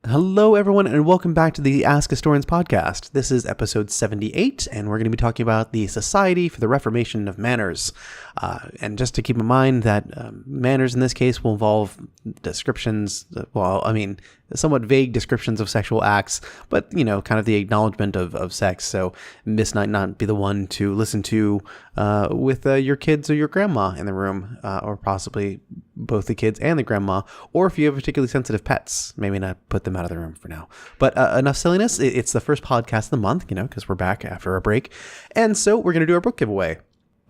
Hello, everyone, and welcome back to the Ask Historians podcast. This is episode 78, and we're going to be talking about the Society for the Reformation of Manners. And just to keep in mind that manners in this case will involve descriptions, somewhat vague descriptions of sexual acts, but, kind of the acknowledgement of sex. So this might not be the one to listen to with your kids or your grandma in the room, or possibly both the kids and the grandma, or if you have particularly sensitive pets, maybe not put them out of the room for now. But enough silliness. It's the first podcast of the month, because we're back after a break. And so we're going to do our book giveaway.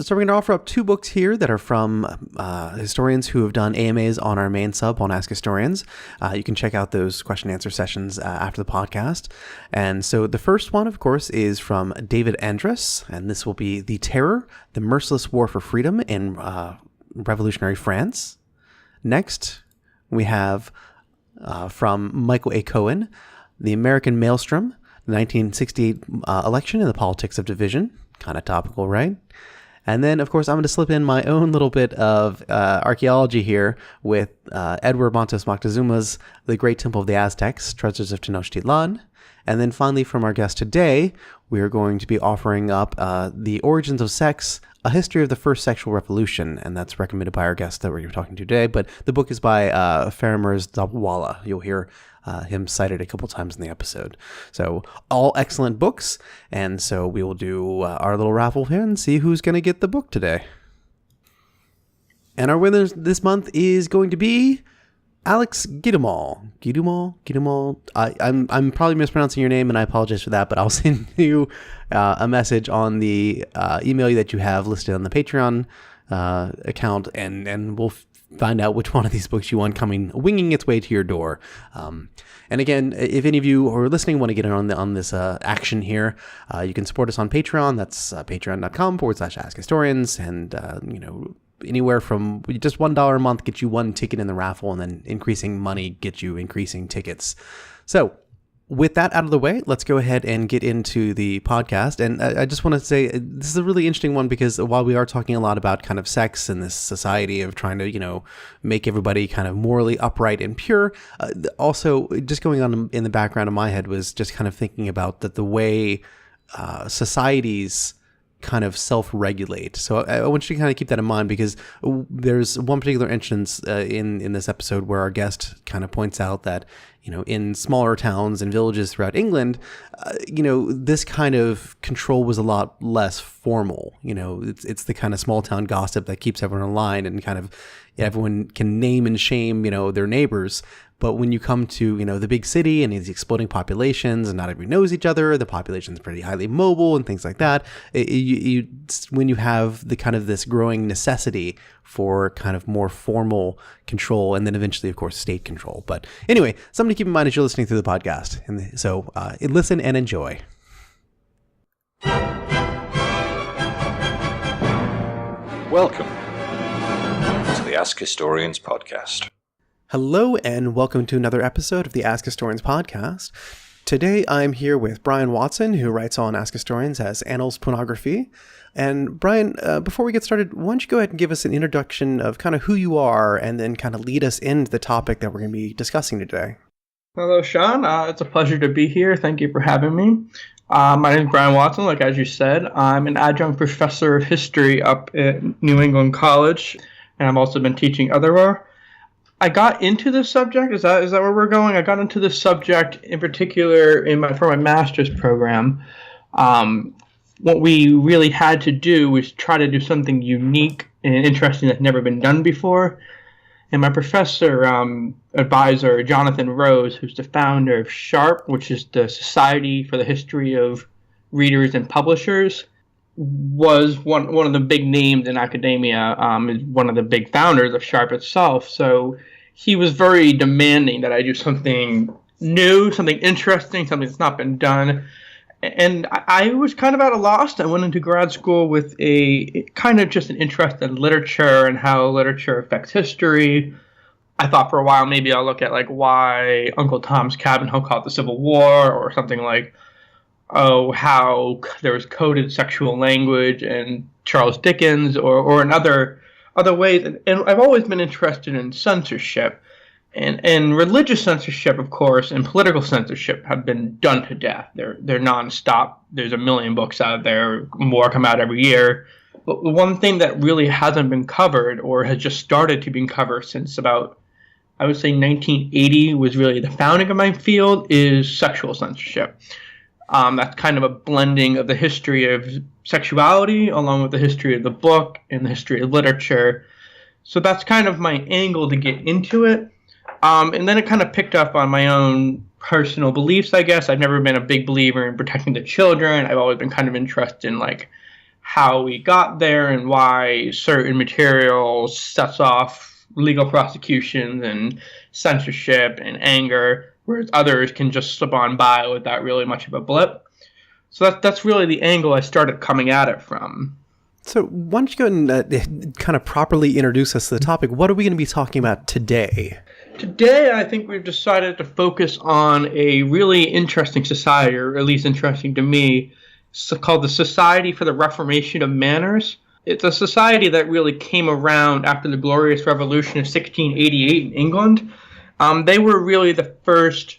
So we're going to offer up two books here that are from historians who have done AMAs on our main sub on Ask Historians. You can check out those question and answer sessions after the podcast. And so the first one, of course, is from David Andrus, and this will be The Terror, the Merciless War for Freedom in Revolutionary France. Next, we have from Michael A. Cohen, The American Maelstrom, the 1968 election and the politics of division. Kind of topical, right? And then, of course, I'm going to slip in my own little bit of archaeology here with Edward Montes Moctezuma's The Great Temple of the Aztecs, Treasures of Tenochtitlan. And then finally, from our guest today, we are going to be offering up The Origins of Sex, A History of the First Sexual Revolution. And that's recommended by our guest that we're talking to today. But the book is by Faramir Dabwala. You'll hear him cited a couple times in the episode. So all excellent books. And so we will do our little raffle here and see who's going to get the book today. And our winner this month is going to be Alex Gidumal. I'm probably mispronouncing your name, and I apologize for that, but I'll send you a message on the email that you have listed on the Patreon account, and we'll find out which one of these books you want winging its way to your door. And again, if any of you who are listening want to get in on this action here, you can support us on Patreon. That's patreon.com/AskHistorians. And, anywhere from just $1 a month gets you one ticket in the raffle, and then increasing money gets you increasing tickets. So with that out of the way, let's go ahead and get into the podcast. And I just want to say this is a really interesting one, because while we are talking a lot about kind of sex and this society of trying to, make everybody kind of morally upright and pure, also just going on in the background of my head was just kind of thinking about the way societies kind of self-regulate. So I want you to kind of keep that in mind, because there's one particular instance in this episode where our guest kind of points out that, in smaller towns and villages throughout England, this kind of control was a lot less formal. It's the kind of small town gossip that keeps everyone in line, and kind of everyone can name and shame, their neighbors. But when you come to, the big city and these exploding populations, and not everybody knows each other, the population's pretty highly mobile and things like that, when you have the kind of this growing necessity for kind of more formal control, and then eventually, of course, state control. But anyway, something to keep in mind as you're listening through the podcast. And so listen and enjoy. Welcome to the Ask Historians podcast. Hello, and welcome to another episode of the Ask Historians podcast. Today, I'm here with Brian Watson, who writes on Ask Historians as AnnalsPornographie. And Brian, before we get started, why don't you go ahead and give us an introduction of kind of who you are, and then kind of lead us into the topic that we're going to be discussing today. Hello, Sean. It's a pleasure to be here. Thank you for having me. My name is Brian Watson, like as you said. I'm an adjunct professor of history up at New England College, and I've also been teaching otherwhere. I got into this subject. Is that where we're going? I got into this subject in particular for my master's program. What we really had to do was try to do something unique and interesting that's never been done before. And my professor, advisor, Jonathan Rose, who's the founder of SHARP, which is the Society for the History of Readers and Publishers, was one of the big names in academia, is one of the big founders of SHARP itself. So he was very demanding that I do something new, something interesting, something that's not been done. And I was kind of at a loss. I went into grad school with a kind of just an interest in literature and how literature affects history. I thought for a while maybe I'll look at like why Uncle Tom's Cabin called the Civil War, or something like, how there was coded sexual language in Charles Dickens, or in other ways. And I've always been interested in censorship. And religious censorship, of course, and political censorship have been done to death. They're nonstop. There's a million books out there. More come out every year. But the one thing that really hasn't been covered, or has just started to be covered since about, I would say 1980 was really the founding of my field, is sexual censorship. That's kind of a blending of the history of sexuality along with the history of the book and the history of literature. So that's kind of my angle to get into it. And then it kind of picked up on my own personal beliefs, I guess. I've never been a big believer in protecting the children. I've always been kind of interested in like how we got there and why certain materials sets off legal prosecutions and censorship and anger, whereas others can just slip on by without really much of a blip. So that's really the angle I started coming at it from. So why don't you go and kind of properly introduce us to the topic? What are we going to be talking about today? Today, I think we've decided to focus on a really interesting society, or at least interesting to me, called the Society for the Reformation of Manners. It's a society that really came around after the Glorious Revolution of 1688 in England. They were really the first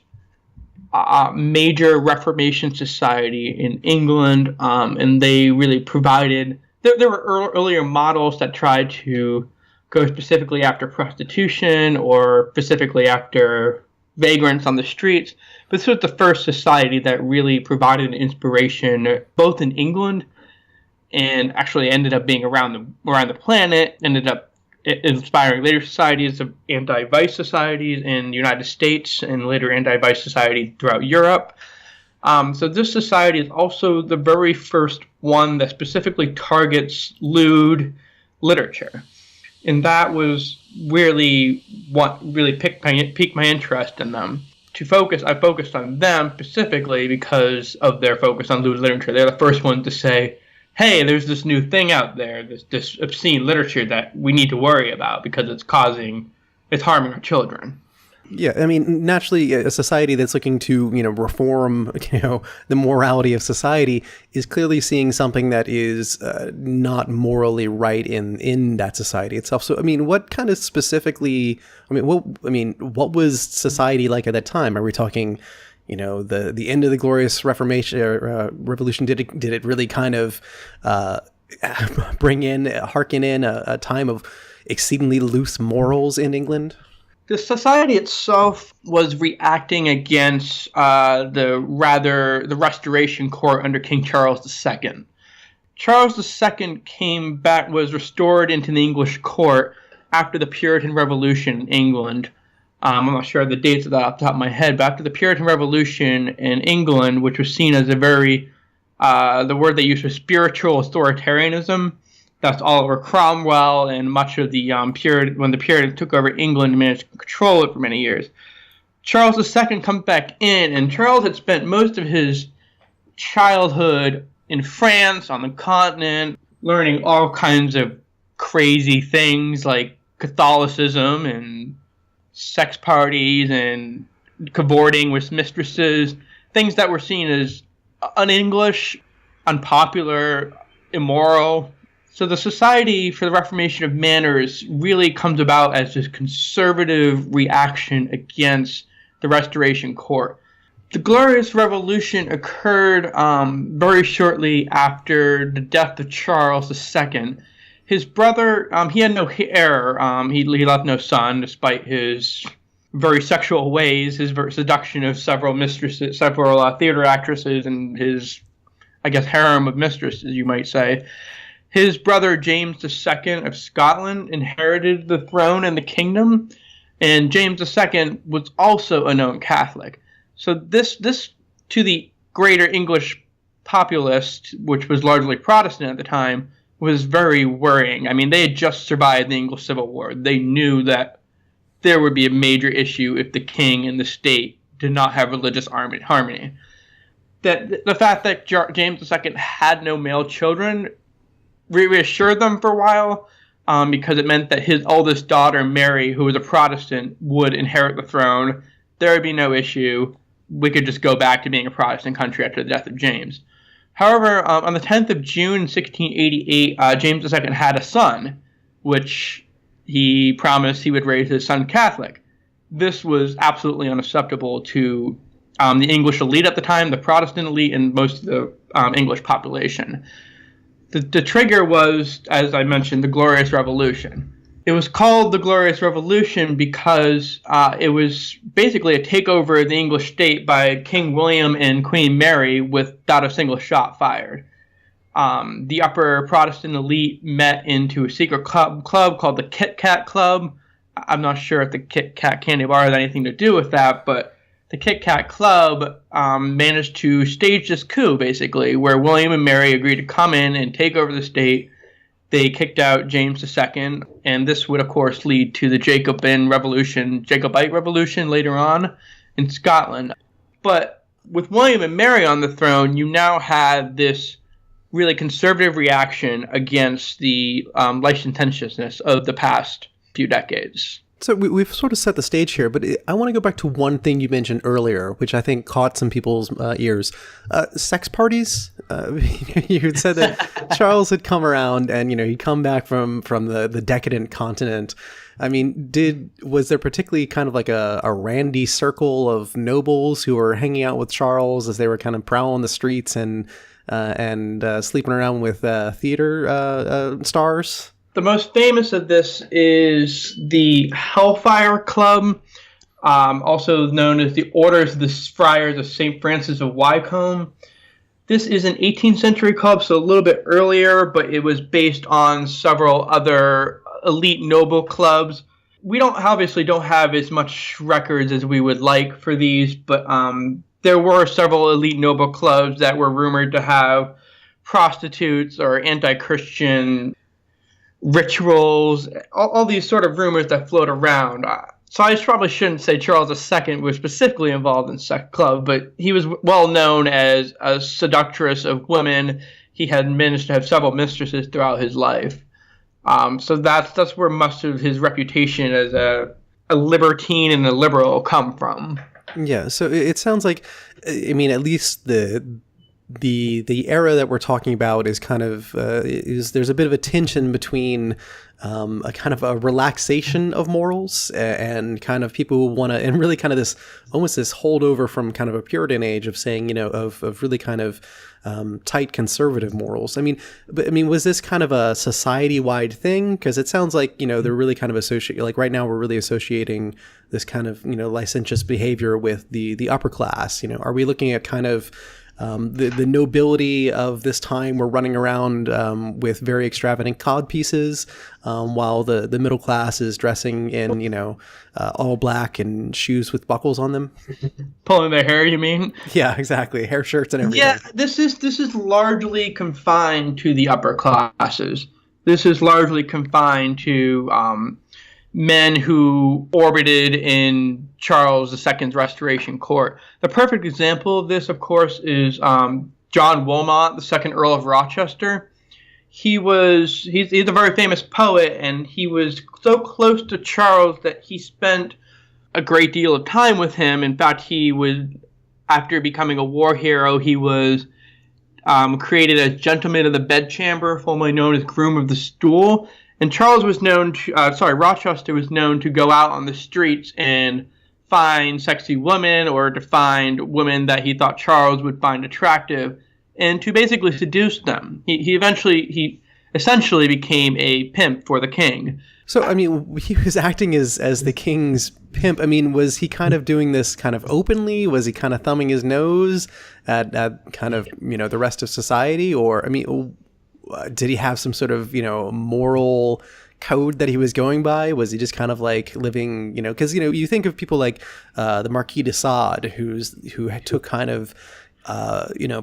major Reformation society in England, and they really provided... There were earlier models that tried to go specifically after prostitution or specifically after vagrants on the streets. But this was the first society that really provided an inspiration both in England and actually ended up being around the planet, ended up inspiring later societies of anti-vice societies in the United States and later anti-vice society throughout Europe. So this society is also the very first one that specifically targets lewd literature. And that was really what really piqued my interest in them. I focused on them specifically because of their focus on lewd literature. They're the first ones to say, hey, there's this new thing out there, this obscene literature that we need to worry about because it's harming our children. Yeah, I mean, naturally, a society that's looking to, reform, the morality of society is clearly seeing something that is not morally right in that society itself. So, I mean, what kind of specifically, what was society like at that time? Are we talking, the end of the Glorious Revolution? Did it really kind of harken in a time of exceedingly loose morals in England? The society itself was reacting against the Restoration Court under King Charles II. Charles II was restored into the English court after the Puritan Revolution in England. I'm not sure of the dates of that off the top of my head, but after the Puritan Revolution in England, which was seen as a very, the word they used was spiritual authoritarianism. That's all over Cromwell and much of the when the Puritans took over England and managed to control it for many years. Charles II comes back in, and Charles had spent most of his childhood in France, on the continent, learning all kinds of crazy things like Catholicism and sex parties and cavorting with mistresses, things that were seen as un-English, unpopular, immoral. So the Society for the Reformation of Manners really comes about as this conservative reaction against the Restoration Court. The Glorious Revolution occurred very shortly after the death of Charles II. His brother, he had no heir. He left no son, despite his very sexual ways, his seduction of several mistresses, several theater actresses, and his, harem of mistresses, you might say. His brother James II of Scotland inherited the throne and the kingdom, and James II was also a known Catholic. So this to the greater English populace, which was largely Protestant at the time, was very worrying. I mean, they had just survived the English Civil War. They knew that there would be a major issue if the king and the state did not have religious harmony. That the fact that James II had no male children reassured them for a while, because it meant that his oldest daughter, Mary, who was a Protestant, would inherit the throne. There would be no issue. We could just go back to being a Protestant country after the death of James. However, on the 10th of June, 1688, James II had a son, which he promised he would raise his son Catholic. this was absolutely unacceptable to the English elite at the time, the Protestant elite, and most of the English population. The trigger was, as I mentioned, the Glorious Revolution. It was called the Glorious Revolution because it was basically a takeover of the English state by King William and Queen Mary without a single shot fired. The upper Protestant elite met into a secret club called the Kit Kat Club. I'm not sure if the Kit Kat candy bar has anything to do with that, but the Kit Kat Club managed to stage this coup, basically, where William and Mary agreed to come in and take over the state. They kicked out James II, and this would, of course, lead to the Jacobite Revolution later on in Scotland. But with William and Mary on the throne, you now had this really conservative reaction against the licentiousness of the past few decades. So we've sort of set the stage here, but I want to go back to one thing you mentioned earlier, which I think caught some people's ears. Sex parties? You said that Charles had come around and, he'd come back from the decadent continent. I mean, was there particularly kind of like a randy circle of nobles who were hanging out with Charles as they were kind of prowling the streets and sleeping around with theater stars? The most famous of this is the Hellfire Club, also known as the Orders of the Friars of St. Francis of Wycombe. This is an 18th century club, so a little bit earlier, but it was based on several other elite noble clubs. We obviously don't have as much records as we would like for these, but there were several elite noble clubs that were rumored to have prostitutes or anti-Christian rituals, all these sort of rumors that float around. So I probably shouldn't say Charles II was specifically involved in sex club, but he was well known as a seductress of women. He had managed to have several mistresses throughout his life. So that's where much of his reputation as a libertine and a liberal come from. Yeah, so it sounds like, I mean, at least the era that we're talking about is kind of there's a bit of a tension between a kind of a relaxation of morals and kind of people who want to, and really kind of this almost this holdover from kind of a Puritan age of saying, of really kind of tight conservative morals. Was this kind of a society-wide thing? Because it sounds like, they're really kind of associating, like right now we're really associating this kind of, licentious behavior with the upper class. Are we looking at kind of the nobility of this time were running around with very extravagant cod pieces, while the middle class is dressing in, all black and shoes with buckles on them? Pulling their hair, you mean? Yeah, exactly. Hair shirts and everything. Yeah, this is largely confined to the upper classes. This is largely confined to men who orbited in Charles II's Restoration Court. The perfect example of this, of course, is John Wilmot, the second Earl of Rochester. He's a very famous poet, and he was so close to Charles that he spent a great deal of time with him. In fact, after becoming a war hero, he was created as Gentleman of the Bedchamber, formerly known as Groom of the Stool. And Rochester was known to go out on the streets and find sexy women or to find women that he thought Charles would find attractive and to basically seduce them. He essentially became a pimp for the king. So, he was acting as the king's pimp. Was he kind of doing this kind of openly? Was he kind of thumbing his nose at kind of, the rest of society? Or, did he have some sort of, moral code that he was going by? Was he just kind of like living, because, you think of people like the Marquis de Sade, who took kind of,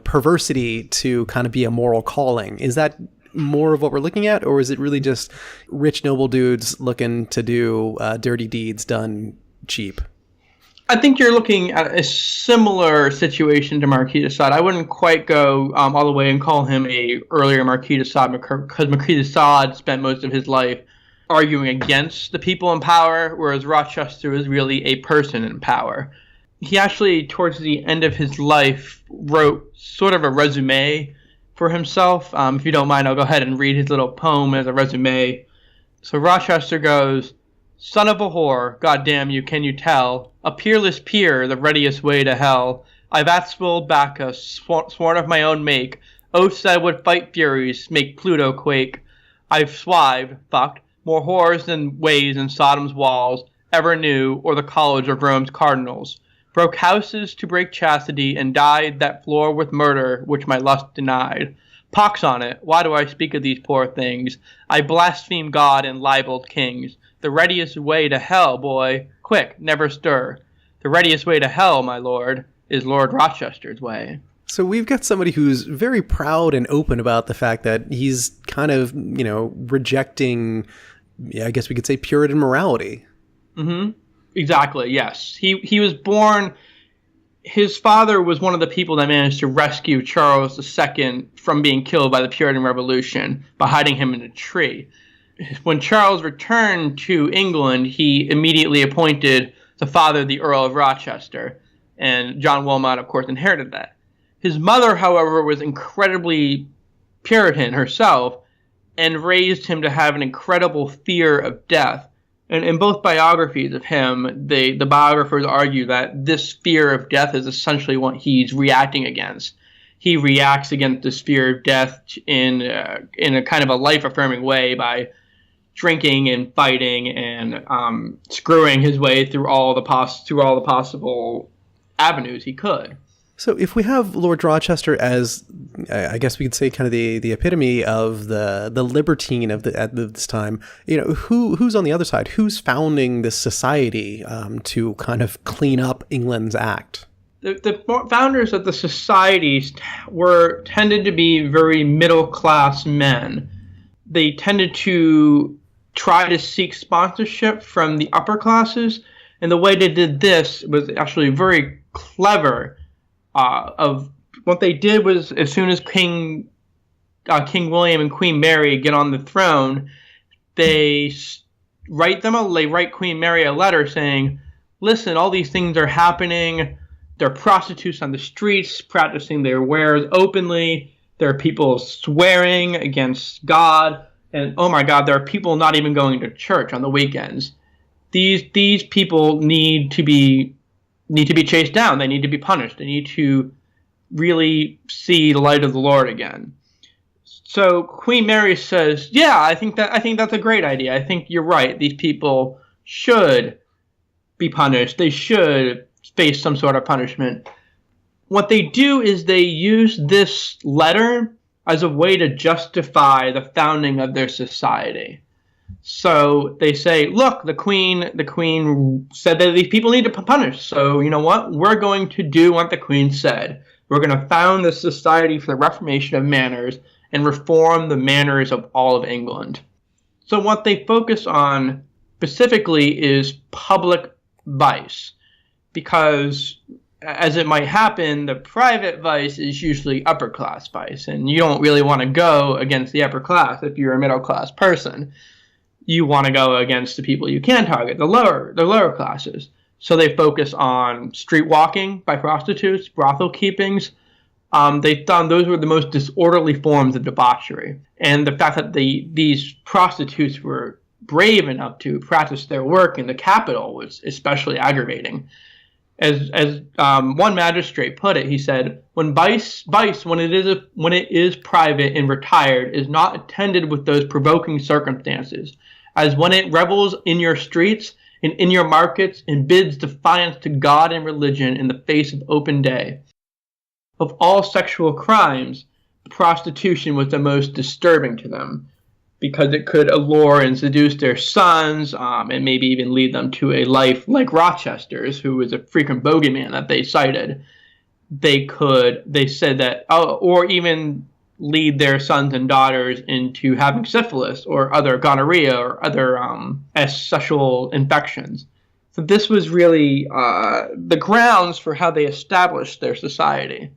perversity to kind of be a moral calling. Is that more of what we're looking at, or is it really just rich noble dudes looking to do dirty deeds done cheap? I think you're looking at a similar situation to Marquis de Sade. I wouldn't quite go all the way and call him a earlier Marquis de Sade, because Marquis de Sade spent most of his life arguing against the people in power, whereas Rochester was really a person in power. He actually, towards the end of his life, wrote sort of a resume for himself. If you don't mind, I'll go ahead and read his little poem as a resume. So Rochester goes, Son of a whore, God damn you, can you tell? A peerless peer, the readiest way to hell. I've outswilled Bacchus, sworn of my own make, oaths that would fight furies, make Pluto quake. I've swived, fucked, more whores than ways in Sodom's walls ever knew, or the college of Rome's cardinals. Broke houses to break chastity, and dyed that floor with murder, which my lust denied. Pox on it, why do I speak of these poor things? I blaspheme God and libeled kings. The readiest way to hell, boy, quick, never stir. The readiest way to hell, my lord, is Lord Rochester's way. So we've got somebody who's very proud and open about the fact that he's kind of, rejecting, I guess we could say, Puritan morality. Mm-hmm. Exactly, yes. He was born... His father was one of the people that managed to rescue Charles II from being killed by the Puritan Revolution by hiding him in a tree. When Charles returned to England, he immediately appointed the father the Earl of Rochester, and John Wilmot, of course, inherited that. His mother, however, was incredibly Puritan herself and raised him to have an incredible fear of death. And in both biographies of him, the biographers argue that this fear of death is essentially what he's reacting against. He reacts against this fear of death in a kind of a life-affirming way by drinking and fighting and screwing his way through all the possible avenues he could. So if we have Lord Rochester as, I guess we could say, kind of the epitome of the libertine at this time, who's on the other side? Who's founding this society to kind of clean up England's act? The founders of the societies tended to be very middle-class men. They tended to try to seek sponsorship from the upper classes, and the way they did this was actually very clever. Of what they did was, as soon as King William and Queen Mary get on the throne, they write Queen Mary a letter saying, "Listen, all these things are happening. There are prostitutes on the streets practicing their wares openly. There are people swearing against God, and oh my God, there are people not even going to church on the weekends. These people need to be chased down. They need to be punished. They need to really see the light of the Lord again." So Queen Mary says, "Yeah, I think that's a great idea. I think you're right. These people should be punished. They should face some sort of punishment." What they do is they use this letter as a way to justify the founding of their society. So they say, look, the queen said that these people need to be punished. So you know what? We're going to do what the queen said. We're going to found the Society for the Reformation of Manners and reform the manners of all of England. So what they focus on specifically is public vice, because as it might happen, the private vice is usually upper class vice, and you don't really want to go against the upper class if you're a middle class person. You want to go against the people you can target, the lower classes. So they focus on street walking by prostitutes, brothel keepings. They found those were the most disorderly forms of debauchery. And the fact that these prostitutes were brave enough to practice their work in the capital was especially aggravating. As one magistrate put it, he said, when vice when it is private and retired is not attended with those provoking circumstances, as when it revels in your streets and in your markets and bids defiance to God and religion in the face of open day. Of all sexual crimes, prostitution was the most disturbing to them, because it could allure and seduce their sons, and maybe even lead them to a life like Rochester's, who was a frequent bogeyman that they cited. They said that, or even lead their sons and daughters into having syphilis or other gonorrhea or other sexual infections. So this was really the grounds for how they established their society.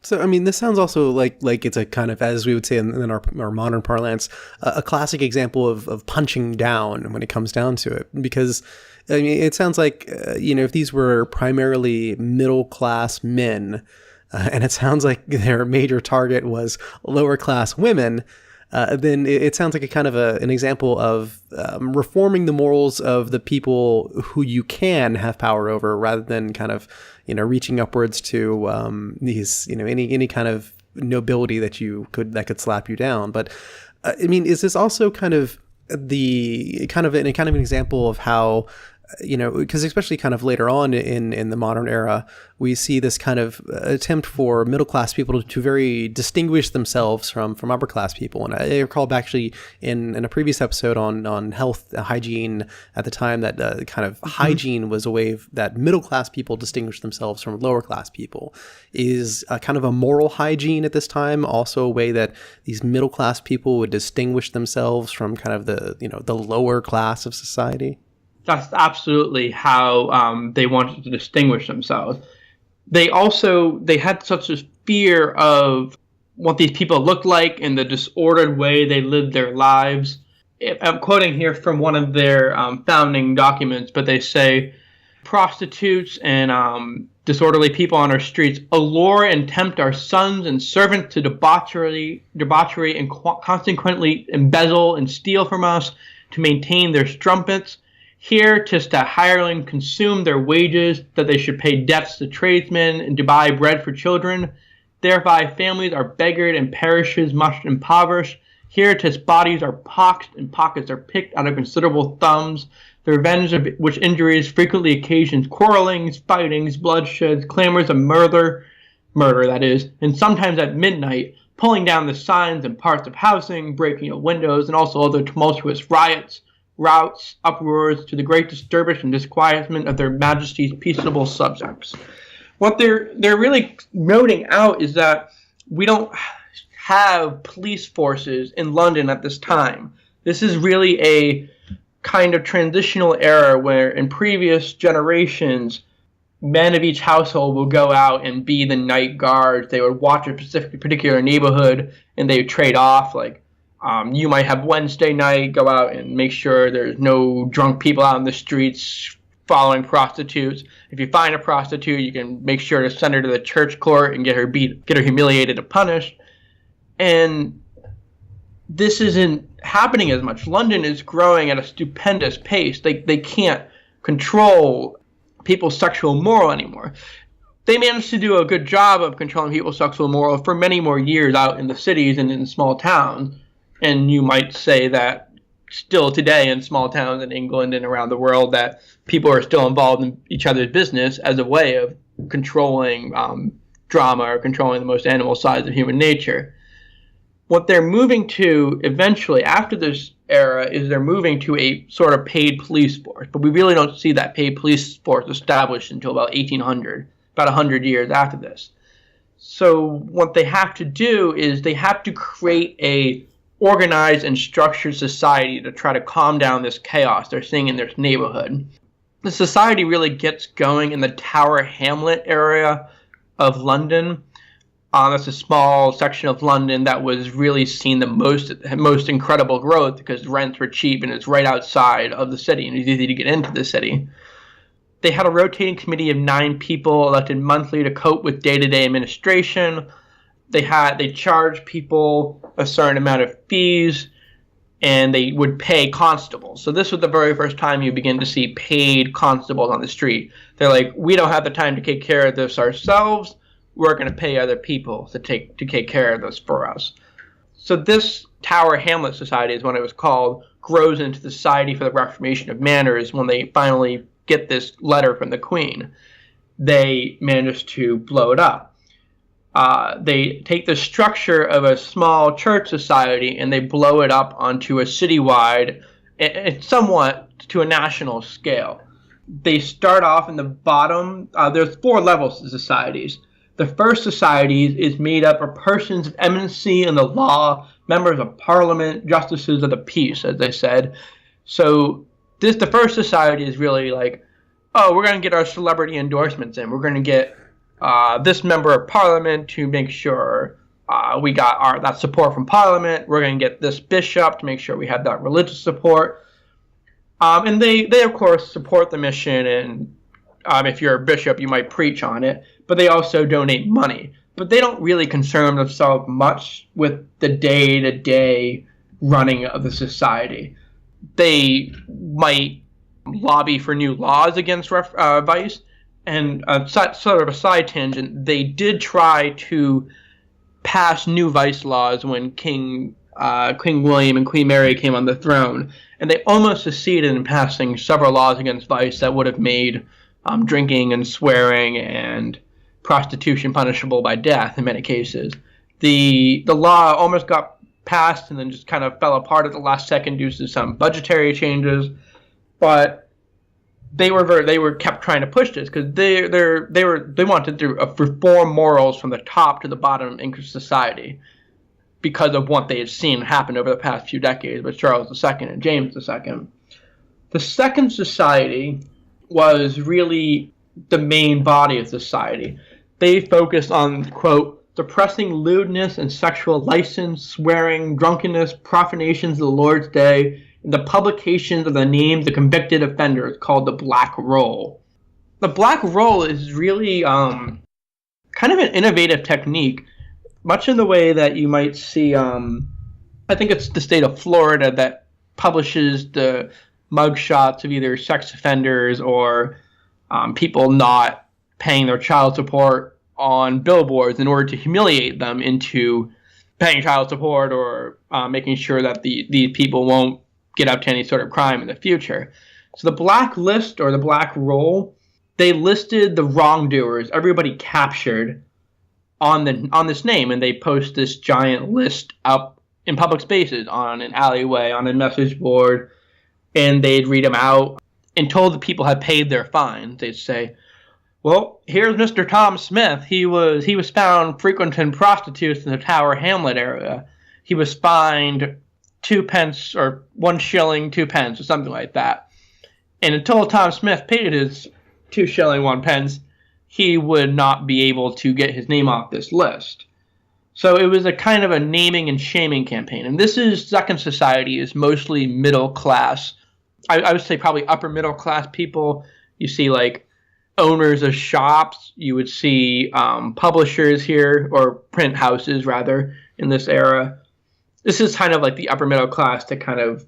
So, I mean, this sounds also like it's a kind of, as we would say in our modern parlance, a classic example of punching down when it comes down to it. Because, I mean, it sounds like, if these were primarily middle-class men, and it sounds like their major target was lower-class women, then it sounds like a kind of an example of reforming the morals of the people who you can have power over, rather than kind of, reaching upwards to these, any kind of nobility that could slap you down. But I mean, is this also kind of an example of how, because especially kind of later on in the modern era, we see this kind of attempt for middle class people to very distinguish themselves from upper class people. And I recall actually in a previous episode on health hygiene at the time that kind of hygiene was a way that middle class people distinguish themselves from lower class people. Is kind of a moral hygiene at this time also a way that these middle class people would distinguish themselves from kind of the lower class of society? That's absolutely how they wanted to distinguish themselves. They had such a fear of what these people looked like and the disordered way they lived their lives. I'm quoting here from one of their founding documents, but they say, prostitutes and disorderly people on our streets allure and tempt our sons and servants to debauchery and consequently embezzle and steal from us to maintain their strumpets. Here, 'tis to hireling consume their wages, that they should pay debts to tradesmen, and to buy bread for children. Thereby families are beggared, and parishes much impoverished. Here, 'tis bodies are poxed, and pockets are picked out of considerable thumbs. The revenge of which injuries frequently occasions quarrelings, fightings, bloodsheds, clamors of murder that is, and sometimes at midnight, pulling down the signs and parts of housing, breaking of windows, and also other tumultuous riots, routs, uproars, to the great disturbance and disquietment of their majesty's peaceable subjects. What they're really noting out is that we don't have police forces in London at this time. This is really a kind of transitional era where in previous generations, men of each household will go out and be the night guards. They would watch a particular neighborhood and they would trade off, like, you might have Wednesday night, go out and make sure there's no drunk people out in the streets following prostitutes. If you find a prostitute, you can make sure to send her to the church court and get her humiliated and punished. And this isn't happening as much. London is growing at a stupendous pace. They can't control people's sexual moral anymore. They managed to do a good job of controlling people's sexual moral for many more years out in the cities and in small towns. And you might say that still today in small towns in England and around the world that people are still involved in each other's business as a way of controlling drama or controlling the most animal sides of human nature. What they're moving to eventually after this era is they're moving to a sort of paid police force. But we really don't see that paid police force established until about 1800, about 100 years after this. So what they have to do is they have to create a organized and structured society to try to calm down this chaos they're seeing in their neighborhood. The society really gets going in the Tower Hamlet area of London. That's a small section of London that was really seen the most incredible growth because rents were cheap and it's right outside of the city and it's easy to get into the city. They had a rotating committee of 9 people elected monthly to cope with day-to-day administration. They charged people a certain amount of fees, and they would pay constables. So this was the very first time you begin to see paid constables on the street. They're like, we don't have the time to take care of this ourselves. We're going to pay other people to take care of this for us. So this Tower Hamlet Society is what it was called, grows into the Society for the Reformation of Manners when they finally get this letter from the Queen. They managed to blow it up. They take the structure of a small church society and they blow it up onto a citywide and somewhat to a national scale. They start off in the bottom. There's 4 levels to societies. The first society is made up of persons of eminency in the law, members of parliament, justices of the peace, as they said. So the first society is really like, oh, we're going to get our celebrity endorsements in. We're going to get this member of parliament to make sure we got that support from parliament. We're going to get this bishop to make sure we have that religious support. And they of course support the mission, and if you're a bishop you might preach on it, but they also donate money. but they don't really concern themselves much with the day-to-day running of the society. They might lobby for new laws against vice, and sort of a side tangent, they did try to pass new vice laws when King William and Queen Mary came on the throne, and they almost succeeded in passing several laws against vice that would have made drinking and swearing and prostitution punishable by death in many cases. The law almost got passed and then just kind of fell apart at the last second due to some budgetary changes, but they were kept trying to push this because they wanted to reform morals from the top to the bottom in society because of what they had seen happen over the past few decades with Charles II and James II. The Second Society was really the main body of society. They focused on, quote, suppressing lewdness and sexual license, swearing, drunkenness, profanations of the Lord's Day, and the publications of the names of convicted offenders, called the Black Roll. The Black Roll is really kind of an innovative technique, much in the way that you might see, I think it's the state of Florida that publishes the mugshots of either sex offenders or people not paying their child support on billboards in order to humiliate them into paying child support or making sure that these people won't get up to any sort of crime in the future. So the Black List or the Black Roll, they listed the wrongdoers, everybody captured on this name, and they post this giant list up in public spaces, on an alleyway, on a message board, and they'd read them out until the people had paid their fines. They'd say, well, here's Mr. Tom Smith. He was found frequenting prostitutes in the Tower Hamlet area. He was fined 2 pence or 1 shilling, 2 pence or something like that. And until Tom Smith paid his 2 shilling, 1 pence, he would not be able to get his name off this list. So it was a kind of a naming and shaming campaign. And this is Second Society is mostly middle class. I would say probably upper middle class people. You see like owners of shops. You would see publishers here, or print houses rather, in this era. This is kind of like the upper middle class that kind of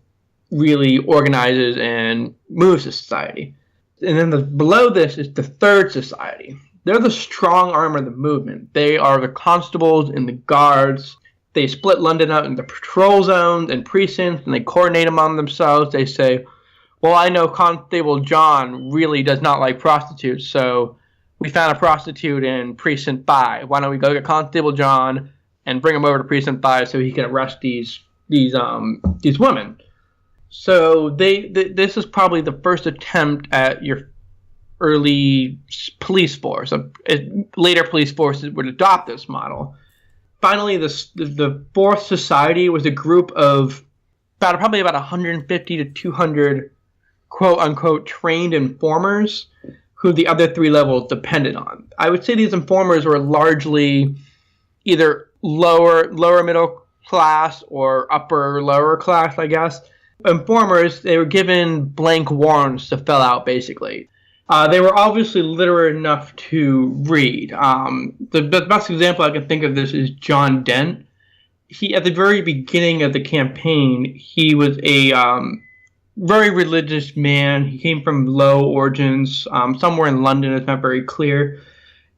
really organizes and moves the society. And then below this is the Third Society. They're the strong arm of the movement. They are the constables and the guards. They split London up into patrol zones and precincts, and they coordinate among themselves. They say, well, I know Constable John really does not like prostitutes, so we found a prostitute in Precinct 5. Why don't we go get Constable John and bring him over to Precinct 5 so he can arrest these women? So this is probably the first attempt at your early police force. Later police forces would adopt this model. Finally, the Fourth Society was a group of probably about 150 to 200 quote-unquote trained informers who the other 3 levels depended on. I would say these informers were largely either lower middle class or upper lower class, I guess. Informers, they were given blank warrants to fill out, basically. They were obviously literate enough to read. The best example I can think of this is John Dent. He, at the very beginning of the campaign, he was a very religious man. He came from low origins, somewhere in London, it's not very clear.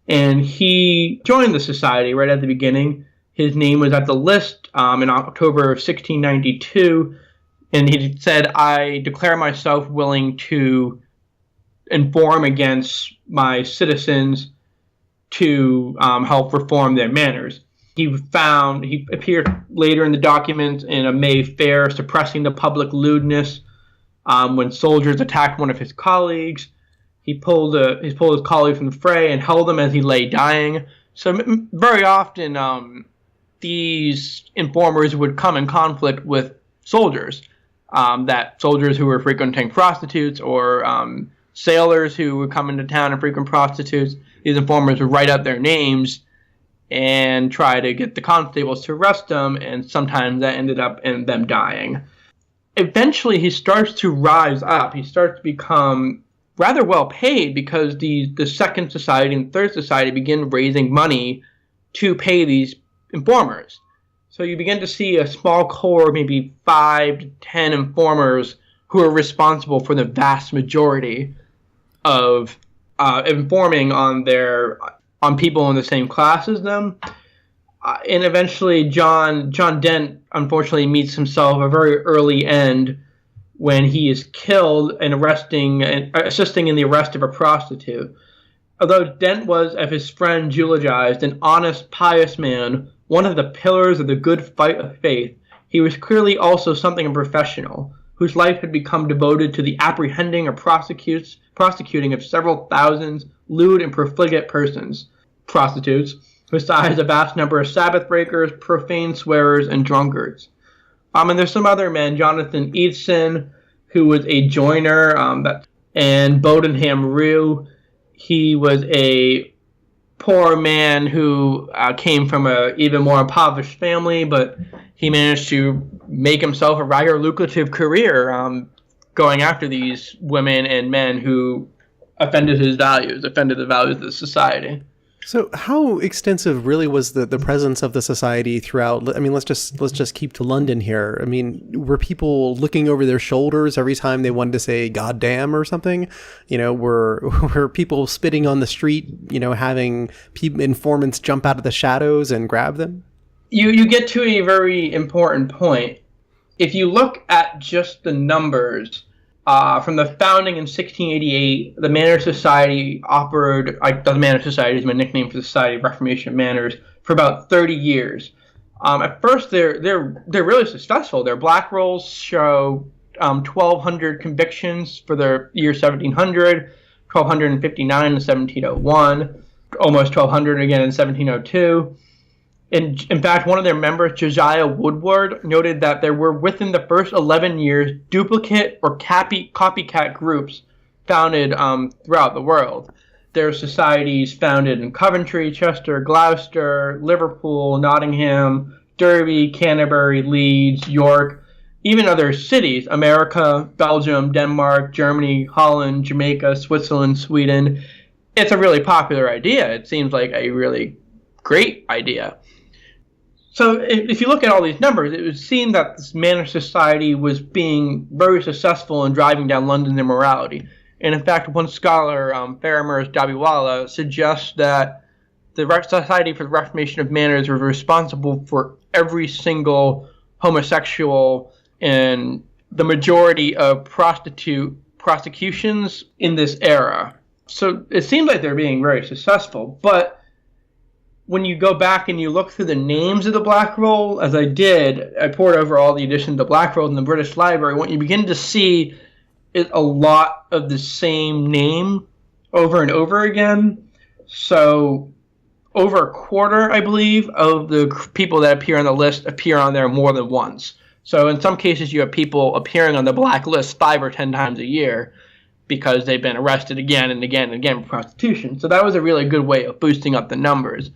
And he joined the society right at the beginning. His name was at the list in October of 1692. And he said, I declare myself willing to inform against my citizens to help reform their manners. He appeared later in the documents in a May fair suppressing the public lewdness when soldiers attacked one of his colleagues. He pulled his colleague from the fray and held him as he lay dying. So very often these informers would come in conflict with soldiers. That soldiers who were frequenting prostitutes or sailors who would come into town and frequent prostitutes, these informers would write up their names and try to get the constables to arrest them, and sometimes that ended up in them dying. Eventually, he starts to rise up. He starts to become rather well paid because the Second Society and Third Society begin raising money to pay these informers. So you begin to see a small core, maybe 5 to 10 informers who are responsible for the vast majority of informing on people in the same class as them. And eventually John Dent unfortunately meets himself a very early end when he is killed and assisting in the arrest of a prostitute. Although Dent was, as his friend eulogized, an honest, pious man, one of the pillars of the good fight of faith, he was clearly also something of a professional, whose life had become devoted to the apprehending or prosecuting of several thousands lewd and profligate prostitutes, besides a vast number of Sabbath breakers, profane swearers, and drunkards. And there's some other men, Jonathan Eadson, who was a joiner, and Bodenham Rue. He was a poor man who came from an even more impoverished family, but he managed to make himself a rather lucrative career going after these women and men who offended the values of the society. So how extensive really was the presence of the society throughout? I mean, let's just keep to London here. I mean, were people looking over their shoulders every time they wanted to say "goddamn" or something? You know, were people spitting on the street? You know, having informants jump out of the shadows and grab them? You get to a very important point. If you look at just the numbers. From the founding in 1688, the Manners Society the Manners Society is my nickname for the Society of Reformation of Manners, for about 30 years. At first, they're really successful. Their black rolls show 1,200 convictions for the year 1700, 1,259 in 1701, almost 1,200 again in 1702. In fact, one of their members, Josiah Woodward, noted that there were within the first 11 years duplicate or copycat groups founded throughout the world. There are societies founded in Coventry, Chester, Gloucester, Liverpool, Nottingham, Derby, Canterbury, Leeds, York, even other cities, America, Belgium, Denmark, Germany, Holland, Jamaica, Switzerland, Sweden. It's a really popular idea. It seems like a really great idea. So if you look at all these numbers, it would seem that this Manor Society was being very successful in driving down London's immorality. And in fact, one scholar, Faramers Dabiwala, suggests that the Society for the Reformation of Manners was responsible for every single homosexual and the majority of prostitute prosecutions in this era. So it seems like they're being very successful, but when you go back and you look through the names of the Black Roll, as I did, I poured over all the editions of the Black Roll in the British Library, what you begin to see is a lot of the same name over and over again. So over a quarter, I believe, of the people that appear on the list appear on there more than once. So in some cases, you have people appearing on the black list 5 or 10 times a year because they've been arrested again and again and again for prostitution. So that was a really good way of boosting up the numbers.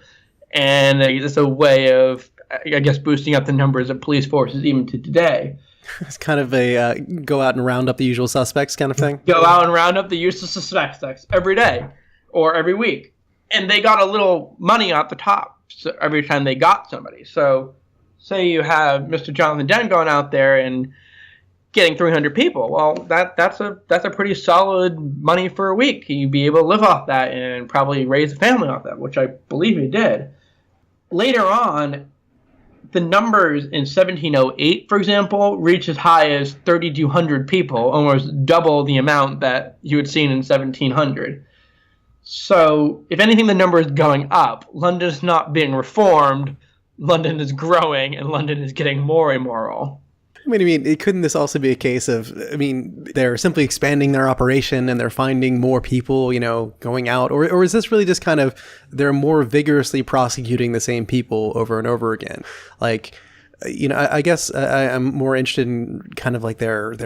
And it's a way of, I guess, boosting up the numbers of police forces even to today. It's kind of a go out and round up the usual suspects kind of thing. Go out and round up the usual suspects every day or every week. And they got a little money at the top every time they got somebody. So say you have Mr. Jonathan Dent going out there and getting 300 people. Well, that's a pretty solid money for a week. You'd be able to live off that and probably raise a family off that, which I believe he did. Later on, the numbers in 1708, for example, reach as high as 3,200 people, almost double the amount that you had seen in 1700. So, if anything, the number is going up. London is not being reformed. London is growing, and London is getting more immoral. I mean, couldn't this also be a case of, they're simply expanding their operation and they're finding more people, going out? Or is this really just kind of, they're more vigorously prosecuting the same people over and over again? Like, I guess I'm more interested in kind of like their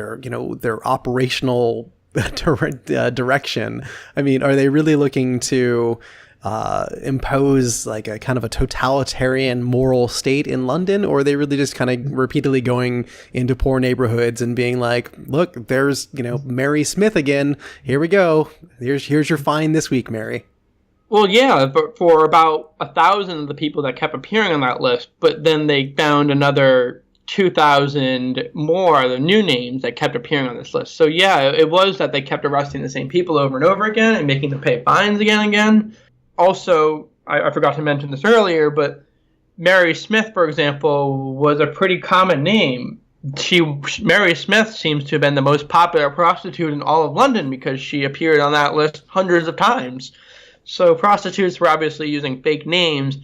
operational direction. I mean, are they really looking to impose like a kind of a totalitarian moral state in London, or are they really just kind of repeatedly going into poor neighborhoods and being like, look, there's Mary Smith again, here we go, here's your fine this week, Mary? Well, yeah, but for about 1,000 of the people that kept appearing on that list, but then they found another 2,000 more, the new names that kept appearing on this list. So yeah, it was that they kept arresting the same people over and over again and making them pay fines again and again. Also, I forgot to mention this earlier, but Mary Smith, for example, was a pretty common name. Mary Smith seems to have been the most popular prostitute in all of London because she appeared on that list hundreds of times. So prostitutes were obviously using fake names,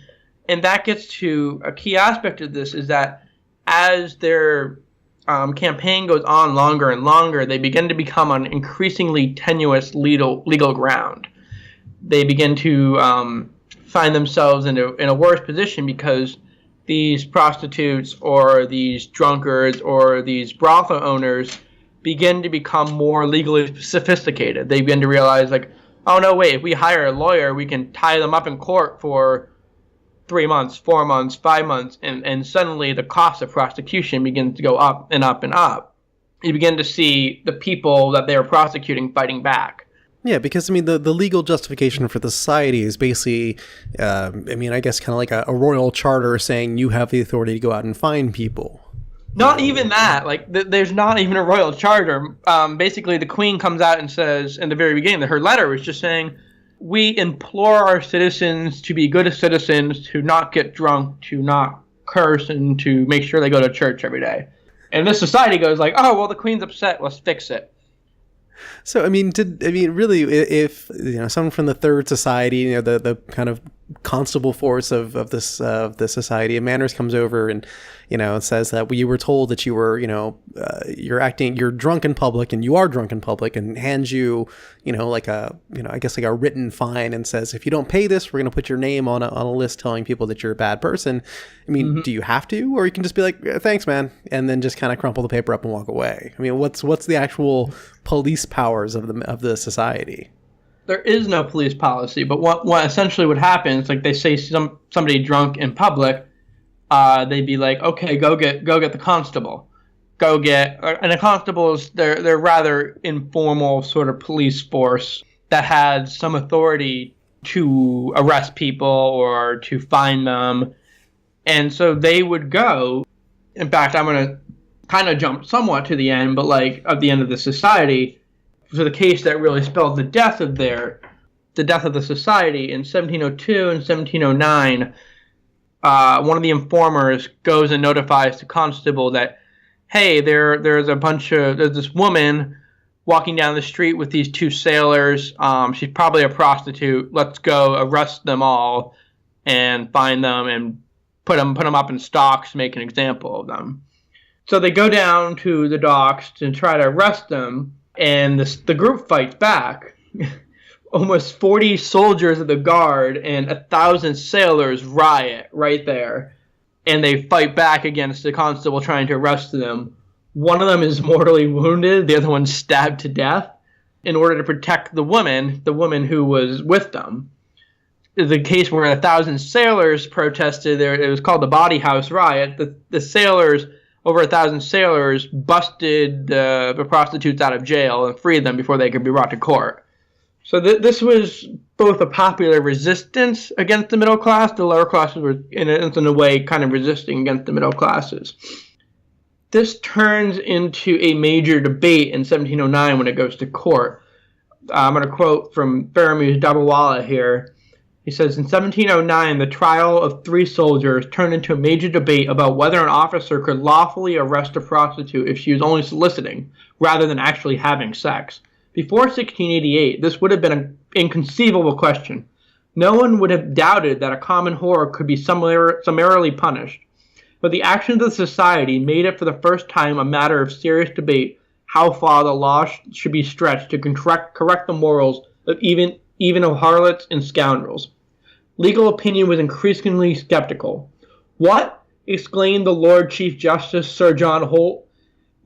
and that gets to a key aspect of this is that as their campaign goes on longer and longer, they begin to become an increasingly tenuous legal ground. They begin to find themselves in a worse position because these prostitutes or these drunkards or these brothel owners begin to become more legally sophisticated. They begin to realize, like, oh, no, wait, if we hire a lawyer, we can tie them up in court for 3 months, 4 months, 5 months, and suddenly the cost of prosecution begins to go up and up and up. You begin to see the people that they are prosecuting fighting back. Yeah, because, I mean, the legal justification for the society is basically, I guess kind of like a royal charter saying you have the authority to go out and find people. Not even that. Like, there's not even a royal charter. Basically, the Queen comes out and says in the very beginning that her letter was just saying, we implore our citizens to be good citizens, to not get drunk, to not curse, and to make sure they go to church every day. And this society goes like, oh, well, the Queen's upset, let's fix it. So, really, if someone from the Third Society, the kind of constable force of this society of manners comes over and it says that you were told that you were you're drunk in public, and you are drunk in public, and hands you like a written fine and says, if you don't pay this, we're going to put your name on a list telling people that you're a bad person. I mean, Do you have to, or you can just be like, thanks, man, and then just kind of crumple the paper up and walk away? I mean, what's the actual police powers of the society? There is no police policy, but what essentially would happen is, like, they say somebody drunk in public, they'd be like, okay, go get the constable, and the constables, they're rather informal sort of police force that has some authority to arrest people or to fine them, and so they would go. In fact, I'm going to kind of jump somewhat to the end, but like at the end of the society. So the case that really spelled the death of the society in 1702 and 1709, one of the informers goes and notifies the constable that, hey, there's this woman walking down the street with these two sailors. She's probably a prostitute. Let's go arrest them all and find them and put them up in stocks, make an example of them. So they go down to the docks to try to arrest them. And the group fights back. Almost 40 soldiers of the guard and 1,000 sailors riot right there. And they fight back against the constable trying to arrest them. One of them is mortally wounded. The other one's stabbed to death in order to protect the woman who was with them. The case where 1,000 sailors protested, it was called the Body House Riot. The sailors... Over 1,000 sailors busted the prostitutes out of jail and freed them before they could be brought to court. So this was both a popular resistance against the middle class. The lower classes were, in a way, kind of resisting against the middle classes. This turns into a major debate in 1709 when it goes to court. I'm going to quote from Fairmuse Dabawala here. He says, in 1709, the trial of 3 soldiers turned into a major debate about whether an officer could lawfully arrest a prostitute if she was only soliciting, rather than actually having sex. Before 1688, this would have been an inconceivable question. No one would have doubted that a common whore could be summarily punished. But the actions of the society made it for the first time a matter of serious debate how far the law should be stretched to correct the morals of even of harlots and scoundrels. Legal opinion was increasingly skeptical. What? Exclaimed the Lord Chief Justice Sir John Holt.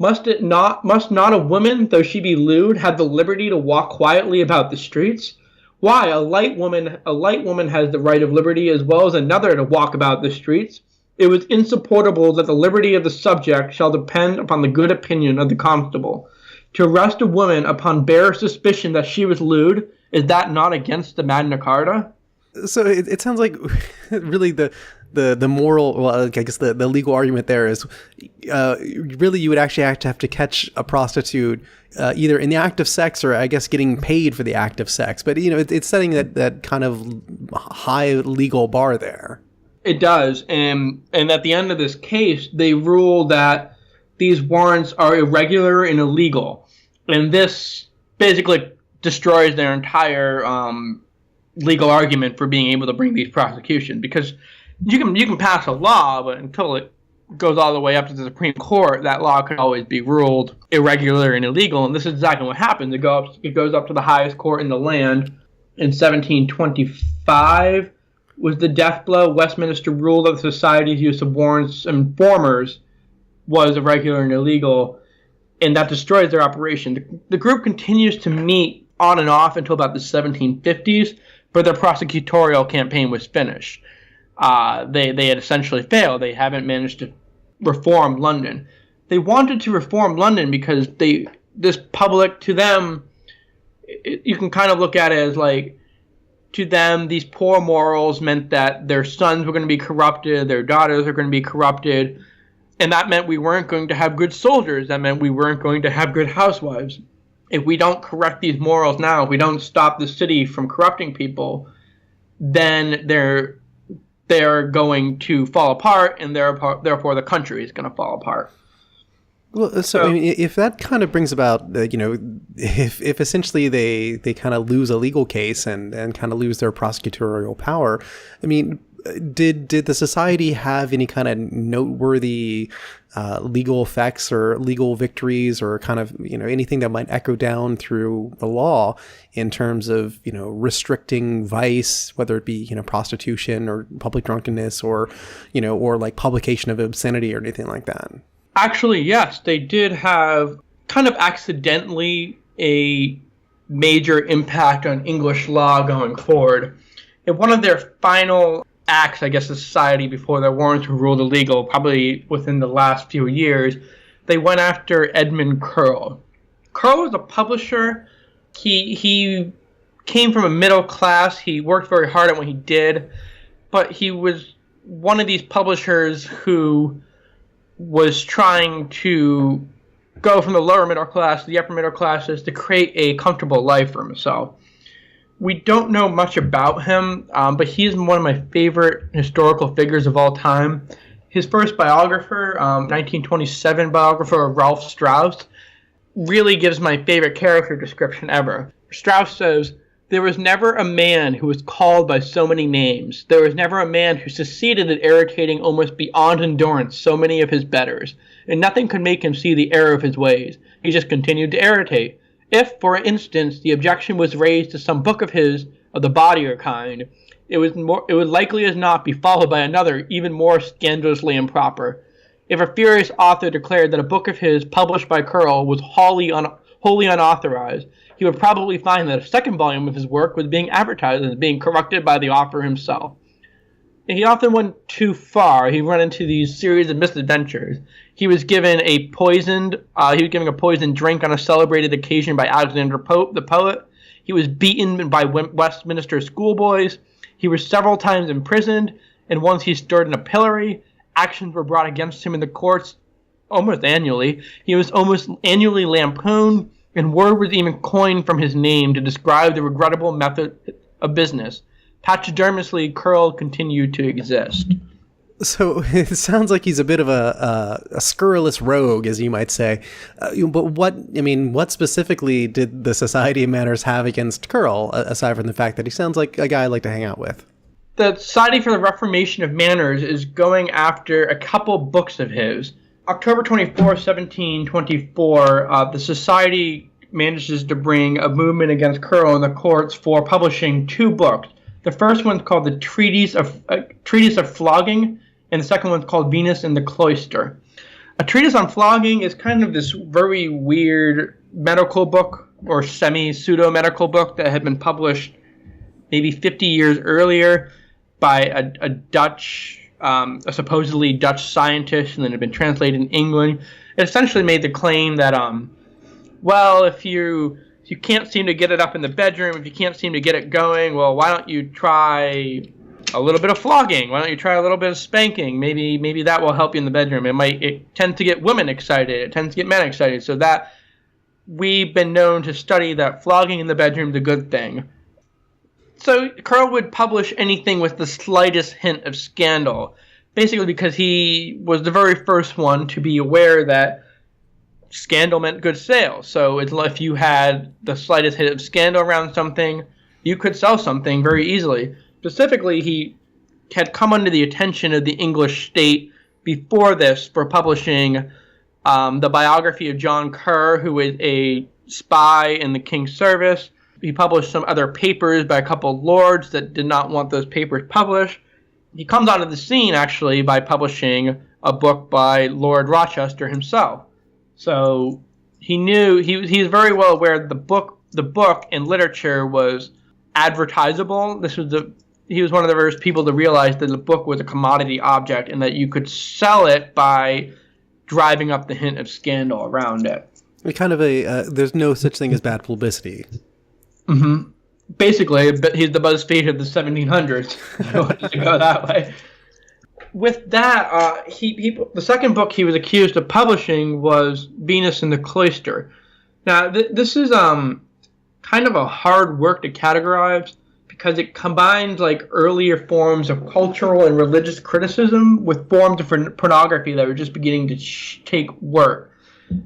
Must not a woman, though she be lewd, have the liberty to walk quietly about the streets? Why, a light woman has the right of liberty as well as another to walk about the streets. It was insupportable that the liberty of the subject shall depend upon the good opinion of the constable. To arrest a woman upon bare suspicion that she was lewd, is that not against the Magna Carta? So it sounds like really the moral, well, I guess the legal argument there is really you would actually have to catch a prostitute either in the act of sex or I guess getting paid for the act of sex. But, it's setting that kind of high legal bar there. It does. And at the end of this case, they rule that these warrants are irregular and illegal. And this basically destroys their entire legal argument for being able to bring these prosecutions, because you can pass a law, but until it goes all the way up to the Supreme Court, that law can always be ruled irregular and illegal. And this is exactly what happens. It goes up to the highest court in the land. In 1725 was the death blow. Westminster ruled that the society's use of warrants and informers was irregular and illegal, and that destroys their operation. The group continues to meet on and off until about the 1750s, but their prosecutorial campaign was finished. They had essentially failed. They haven't managed to reform London. They wanted to reform London because this public, to them, you can kind of look at it as like, to them, these poor morals meant that their sons were going to be corrupted, their daughters are going to be corrupted, and that meant we weren't going to have good soldiers. That meant we weren't going to have good housewives. If we don't correct these morals now, if we don't stop the city from corrupting people, then they're going to fall apart, and therefore the country is going to fall apart. Well, so I mean, if that kind of brings about, if essentially they kind of lose a legal case and kind of lose their prosecutorial power, I mean, did the society have any kind of noteworthy legal effects or legal victories or kind of, anything that might echo down through the law in terms of, restricting vice, whether it be, prostitution or public drunkenness or like publication of obscenity or anything like that? Actually, yes, they did have kind of accidentally a major impact on English law going forward. In one of their final acts, I guess, the society before their warrants were ruled illegal, probably within the last few years, they went after Edmund Curll. Curll was a publisher. He came from a middle class. He worked very hard at what he did, but he was one of these publishers who was trying to go from the lower middle class to the upper middle classes to create a comfortable life for himself. We don't know much about him, but he's one of my favorite historical figures of all time. His first biographer, 1927 biographer of Ralph Strauss, really gives my favorite character description ever. Strauss says, "There was never a man who was called by so many names. There was never a man who succeeded at irritating almost beyond endurance so many of his betters, and nothing could make him see the error of his ways. He just continued to irritate. If, for instance, the objection was raised to some book of his, of the bawdier kind, it would likely as not be followed by another even more scandalously improper. If a furious author declared that a book of his, published by Curll, was wholly unauthorized, he would probably find that a second volume of his work was being advertised as being corrupted by the author himself. And he often went too far. He ran into these series of misadventures. He was given a poisoned drink on a celebrated occasion by Alexander Pope, the poet. He was beaten by Westminster schoolboys. He was several times imprisoned, and once he stood in a pillory. Actions were brought against him in the courts almost annually. He was almost annually lampooned, and word was even coined from his name to describe the regrettable method of business. Taxidermishly, Curll continued to exist." So it sounds like he's a bit of a scurrilous rogue, as you might say. But what specifically did the Society of Manners have against Curll, aside from the fact that he sounds like a guy I'd like to hang out with? The Society for the Reformation of Manners is going after a couple books of his. October 24, 1724, the Society manages to bring a movement against Curll in the courts for publishing two books. The first one's called the Treatise of Flogging, and the second one's called Venus in the Cloister. A treatise on flogging is kind of this very weird medical book, or semi-pseudo-medical book that had been published maybe 50 years earlier by a supposedly Dutch scientist, and then had been translated in England. It essentially made the claim that, if you you can't seem to get it up in the bedroom, if you can't seem to get it going, well, why don't you try a little bit of flogging? Why don't you try a little bit of spanking? Maybe that will help you in the bedroom. It tends to get women excited. It tends to get men excited. So that we've been known to study that flogging in the bedroom is a good thing. So Curl would publish anything with the slightest hint of scandal, basically because he was the very first one to be aware that scandal meant good sales. So if you had the slightest hint of scandal around something, you could sell something very easily. Specifically, he had come under the attention of the English state before this for publishing the biography of John Kerr, who was a spy in the king's service. He published some other papers by a couple of lords that did not want those papers published. He comes onto the scene, actually, by publishing a book by Lord Rochester himself. So he was very well aware that the book in literature was advertisable. He was one of the first people to realize that the book was a commodity object and that you could sell it by driving up the hint of scandal around it. There's no such thing as bad publicity. Mm-hmm. Basically, he's the BuzzFeed of the 1700s. If you wanted to go that way. With that, the second book he was accused of publishing was Venus in the Cloister. Now, this is kind of a hard work to categorize because it combines like earlier forms of cultural and religious criticism with forms of pornography that were just beginning to take work.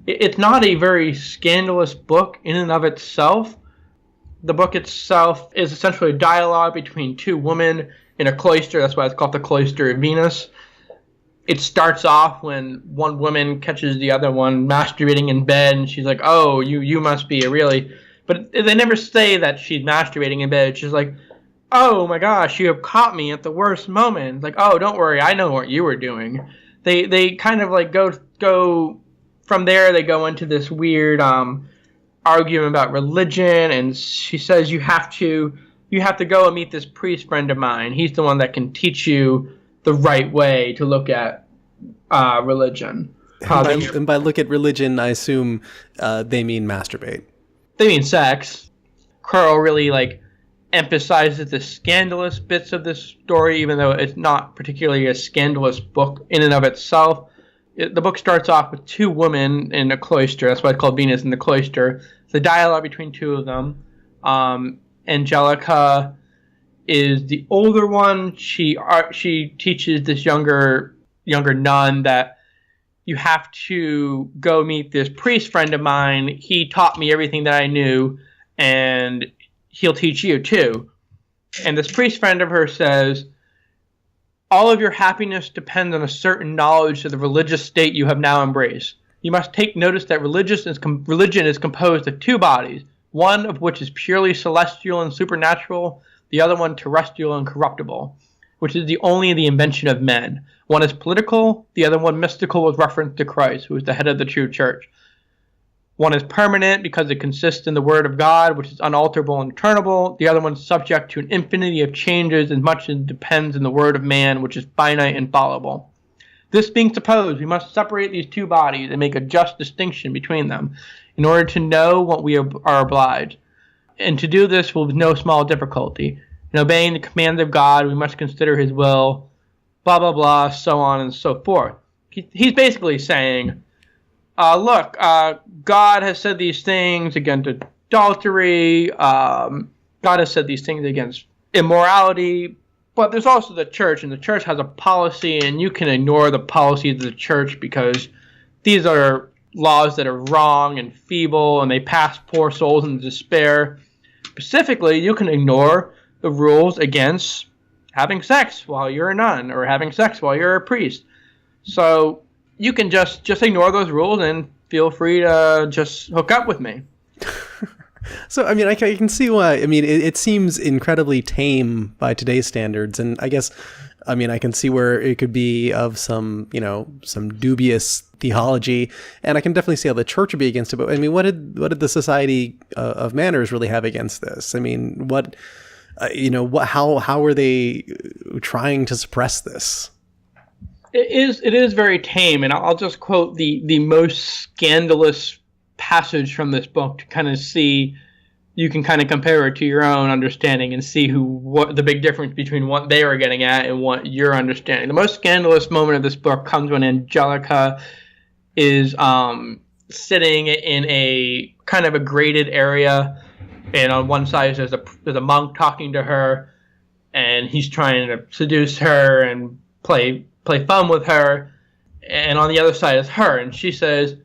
It's not a very scandalous book in and of itself. The book itself is essentially a dialogue between two women in a cloister. That's why it's called the Cloister of Venus. It starts off when one woman catches the other one masturbating in bed, and she's like, "Oh, you must be a really..." But they never say that she's masturbating in bed. She's like, "Oh my gosh, you have caught me at the worst moment." Like, "Oh, don't worry, I know what you were doing." They kind of like go from there. They go into this weird argument about religion, and she says you have to go and meet this priest friend of mine. He's the one that can teach you the right way to look at religion. And by look at religion, I assume they mean masturbate. They mean sex. Curl really emphasizes the scandalous bits of this story, even though it's not particularly a scandalous book in and of itself. The book starts off with two women in a cloister. That's why it's called Venus in the Cloister. It's a dialogue between two of them. Angelica is the older one. She teaches this younger nun that you have to go meet this priest friend of mine. He taught me everything that I knew, and he'll teach you too. And this priest friend of hers says, all of your happiness depends on a certain knowledge of the religious state you have now embraced. You must take notice that religion is composed of two bodies, one of which is purely celestial and supernatural, the other one terrestrial and corruptible, which is only the invention of men. One is political, the other one mystical with reference to Christ, who is the head of the true church. One is permanent because it consists in the word of God, which is unalterable and eternal. The other one is subject to an infinity of changes as much as it depends on the word of man, which is finite and fallible. This being supposed, we must separate these two bodies and make a just distinction between them in order to know what we are obliged. And to do this with no small difficulty. In obeying the commands of God, we must consider his will, blah, blah, blah, so on and so forth. He's basically saying, look, God has said these things against adultery. God has said these things against immorality. But there's also the church, and the church has a policy, and you can ignore the policies of the church because these are laws that are wrong and feeble, and they pass poor souls into despair. Specifically, you can ignore the rules against having sex while you're a nun or having sex while you're a priest. So you can just ignore those rules and feel free to just hook up with me. So, I mean, I can see why. I mean, it seems incredibly tame by today's standards. And I guess, I mean, I can see where it could be of some dubious theology. And I can definitely see how the church would be against it. But I mean, what did the Society of Manners really have against this? I mean, how were they trying to suppress this? It is very tame, and I'll just quote the most scandalous passage from this book to kind of see you can kind of compare it to your own understanding and see what the big difference between what they are getting at and what you're understanding. The most scandalous moment of this book comes when Angelica is sitting in a kind of a graded area, and on one side there's a monk talking to her, and he's trying to seduce her and play fun with her, and on the other side is her, and she says,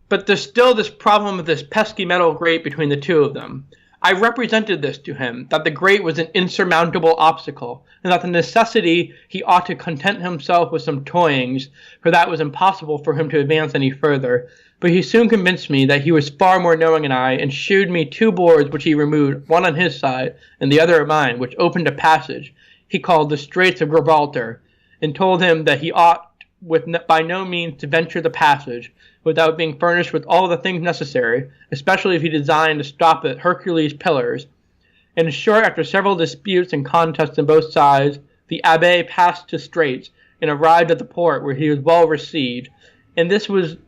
"But there's still this problem of this pesky metal grate between the two of them. I represented this to him, that the grate was an insurmountable obstacle, and that the necessity he ought to content himself with some toyings, for that was impossible for him to advance any further. But he soon convinced me that he was far more knowing than I, and shewed me 2 boards which he removed, one on his side, and the other of mine, which opened a passage he called the Straits of Gibraltar, and told him that he ought by no means to venture the passage, without being furnished with all the things necessary, especially if he designed to stop at Hercules' pillars. And in short, after several disputes and contests on both sides, the abbé passed to Straits, and arrived at the port, where he was well received. And this was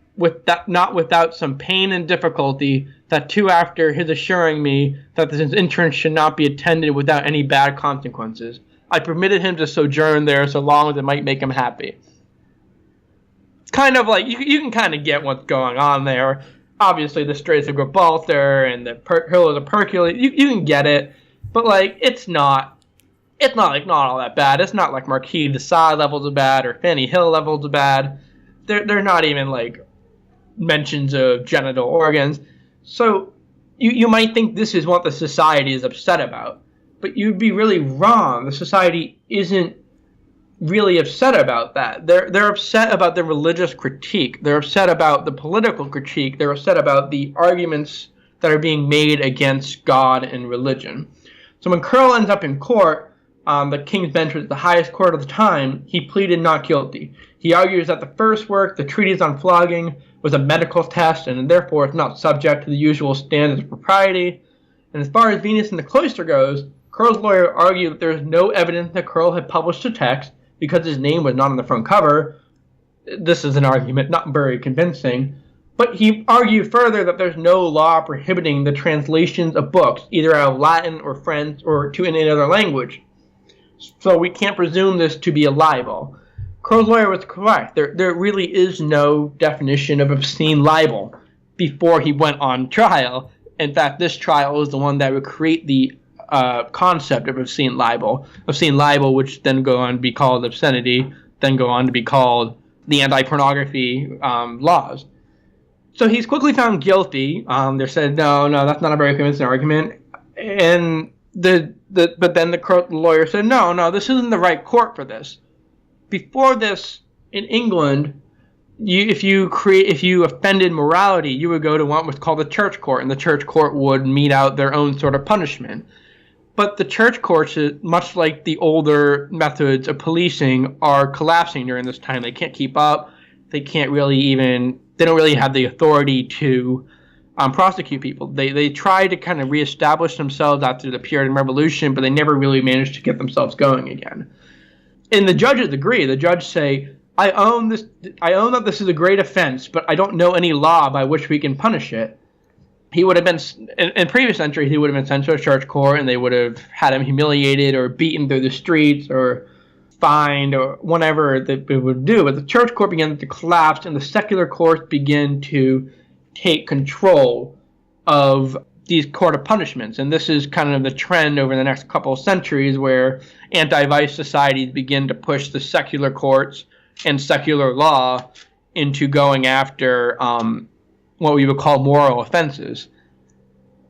not without some pain and difficulty, that too after his assuring me that his entrance should not be attended without any bad consequences, I permitted him to sojourn there so long as it might make him happy." Kind of like, you can kind of get what's going on there. Obviously, the Straits of Gibraltar and the Pillars of Hercules, you can get it, but like it's not all that bad. It's not like Marquis de Sade levels of bad or Fanny Hill levels of bad. They're not even like mentions of genital organs. So you might think this is what the society is upset about, but you'd be really wrong. The society isn't really upset about that. They're upset about the religious critique. They're upset about the political critique. They're upset about the arguments that are being made against God and religion. So when Curll ends up in court, the King's Bench was the highest court of the time, he pleaded not guilty. He argues that the first work, the Treatise on Flogging, was a medical test, and therefore it's not subject to the usual standards of propriety. And as far as Venus in the Cloister goes, Curll's lawyer argued that there is no evidence that Curll had published the text, because his name was not on the front cover. This is an argument not very convincing. But he argued further that there's no law prohibiting the translations of books, either out of Latin or French or to any other language. So we can't presume this to be a libel. Curll's lawyer was correct. There really is no definition of obscene libel before he went on trial. In fact, this trial is the one that would create the concept of obscene libel, which then go on to be called obscenity, then go on to be called the anti-pornography laws. So he's quickly found guilty. They said, no, that's not a very convincing argument. And but then the lawyer said, no, this isn't the right court for this. Before this, in England, if you offended morality, you would go to what was called the church court, and the church court would mete out their own sort of punishment. But the church courts, much like the older methods of policing, are collapsing during this time. They can't keep up. They don't really have the authority to prosecute people. They try to kind of reestablish themselves after the Puritan Revolution, but they never really managed to get themselves going again. And the judges agree. The judges say, I own that this is a great offense, but I don't know any law by which we can punish it. He would have been, in previous centuries, he would have been sent to a church court, and they would have had him humiliated or beaten through the streets or fined or whatever that they would do. But the church court began to collapse, and the secular courts began to take control of these court of punishments. And this is kind of the trend over the next couple of centuries, where anti-vice societies begin to push the secular courts and secular law into going after what we would call moral offenses.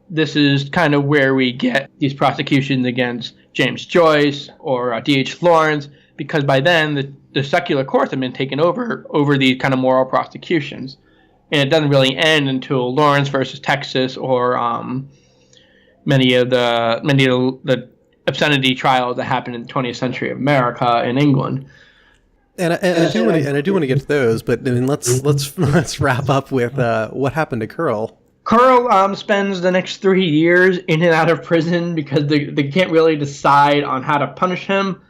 This is kind of where we get these prosecutions against James Joyce or D.H. Lawrence, because by then the secular courts have been taken over these kind of moral prosecutions. And it doesn't really end until Lawrence versus Texas or many of the obscenity trials that happened in the 20th century of America and England. And I do want to get to those, but I mean, let's wrap up with what happened to Curll. Curll spends the next 3 years in and out of prison because they can't really decide on how to punish him.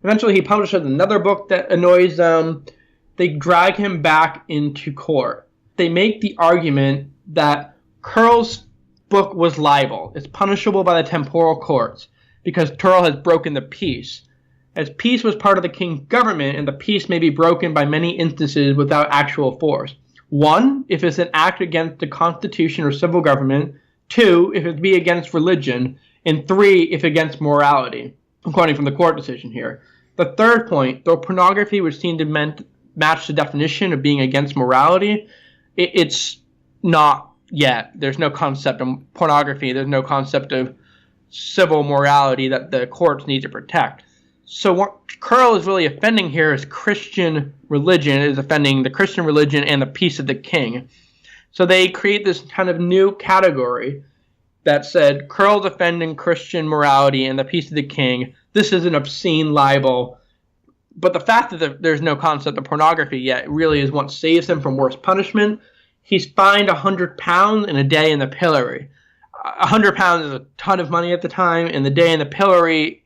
Eventually, he publishes another book that annoys them. They drag him back into court. They make the argument that Curll's book was libel. It's punishable by the temporal courts because Turl has broken the peace. As peace was part of the king's government, and the peace may be broken by many instances without actual force. 1, if it's an act against the constitution or civil government. 2, if it be against religion. And 3, if against morality, according from the court decision here. The third point, though pornography would seem to match the definition of being against morality, it's not yet. There's no concept of pornography. There's no concept of civil morality that the courts need to protect. So what Curl is really offending here is Christian religion, is offending the Christian religion and the peace of the king. So they create this kind of new category that said, Curl's offending Christian morality and the peace of the king. This is an obscene libel. But the fact that there's no concept of pornography yet really is what saves him from worse punishment. He's fined £100 and a day in the pillory. £100 is a ton of money at the time, and the day in the pillory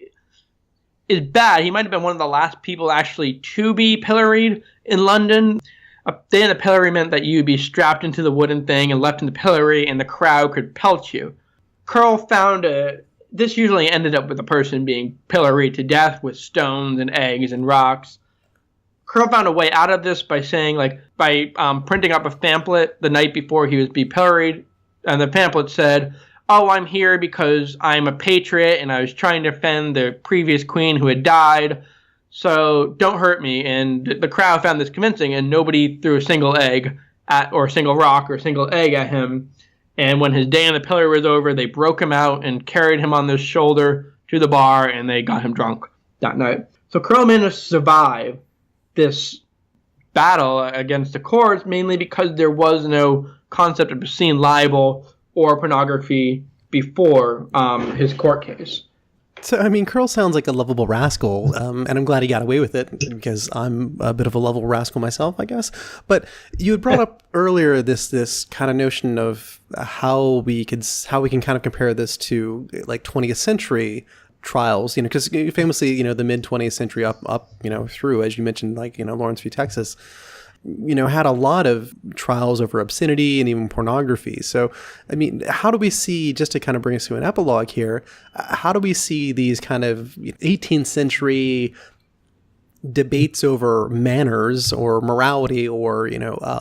is bad. He might have been one of the last people actually to be pilloried in London. A day in the pillory meant that you'd be strapped into the wooden thing and left in the pillory, and the crowd could pelt you. Curl found this usually ended up with a person being pilloried to death with stones and eggs and rocks. Curl found a way out of this by saying, by printing up a pamphlet the night before he was be pilloried, and the pamphlet said, "Oh, I'm here because I'm a patriot and I was trying to defend the previous queen who had died, so don't hurt me." And the crowd found this convincing, and nobody threw a single egg or a single rock or a single egg at him. And when his day in the pillory was over, they broke him out and carried him on their shoulder to the bar, and they got him drunk that night. So Curl managed to survive this battle against the courts, mainly because there was no concept of obscene libel or pornography before his court case. So, I mean, Curl sounds like a lovable rascal, and I'm glad he got away with it because I'm a bit of a lovable rascal myself, I guess. But you had brought up earlier this kind of notion of how we can kind of compare this to like 20th century trials, because famously, the mid 20th century up through, as you mentioned, like Lawrence v. Texas, had a lot of trials over obscenity and even pornography. So, I mean, how do we see, just to kind of bring us to an epilogue here, how do we see these kind of 18th century debates over manners or morality or,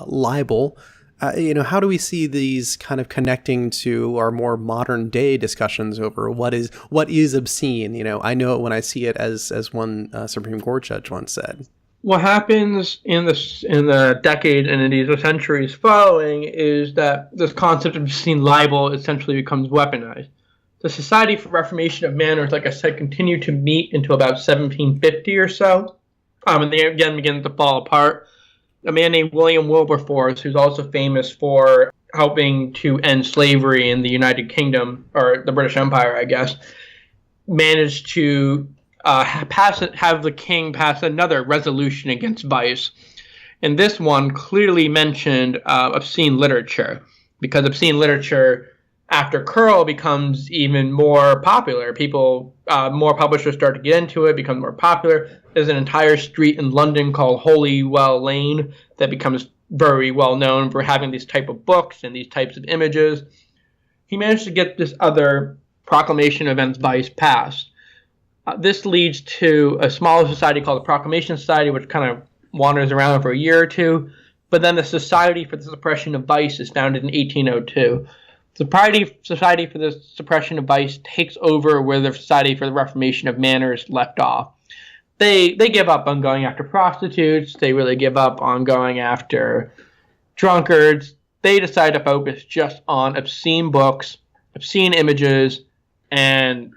libel? How do we see these kind of connecting to our more modern day discussions over what is obscene? I know it when I see it, as one Supreme Court judge once said. What happens in the decade and in these centuries following is that this concept of obscene libel essentially becomes weaponized. The Society for Reformation of Manners, like I said, continued to meet until about 1750 or so, and they again begin to fall apart. A man named William Wilberforce, who's also famous for helping to end slavery in the United Kingdom, or the British Empire, I guess, managed to have the king pass another resolution against vice. And this one clearly mentioned obscene literature, because obscene literature, after Curl, becomes even more popular. More publishers start to get into it, becomes more popular. There's an entire street in London called Holywell Lane that becomes very well known for having these type of books and these types of images. He managed to get this other proclamation against vice passed. This leads to a smaller society called the Proclamation Society, which kind of wanders around for a year or two. But then the Society for the Suppression of Vice is founded in 1802. The Society for the Suppression of Vice takes over where the Society for the Reformation of Manners left off. They give up on going after prostitutes. They really give up on going after drunkards. They decide to focus just on obscene books, obscene images, and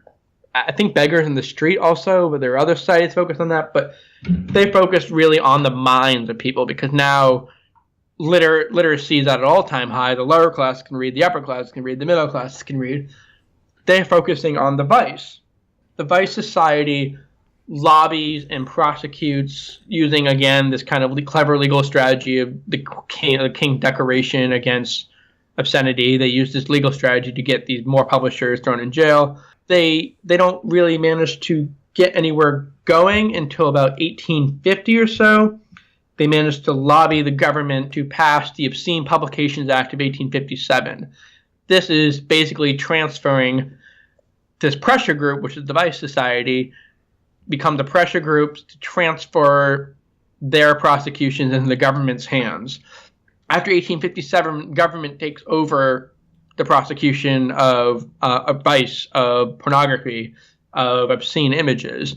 I think beggars in the street also, but there are other sites focused on that. But they focused really on the minds of people, because now literacy is at an all-time high. The lower class can read, the upper class can read, the middle class can read. They're focusing on the vice. The Vice Society lobbies and prosecutes using, again, this kind of clever legal strategy of the King Declaration against obscenity. They use this legal strategy to get these more publishers thrown in jail. They don't really manage to get anywhere going until about 1850 or so. They managed to lobby the government to pass the Obscene Publications Act of 1857. This is basically transferring this pressure group, which is the Vice Society, become the pressure groups to transfer their prosecutions into the government's hands. After 1857, government takes over the prosecution of vice, of pornography, of obscene images.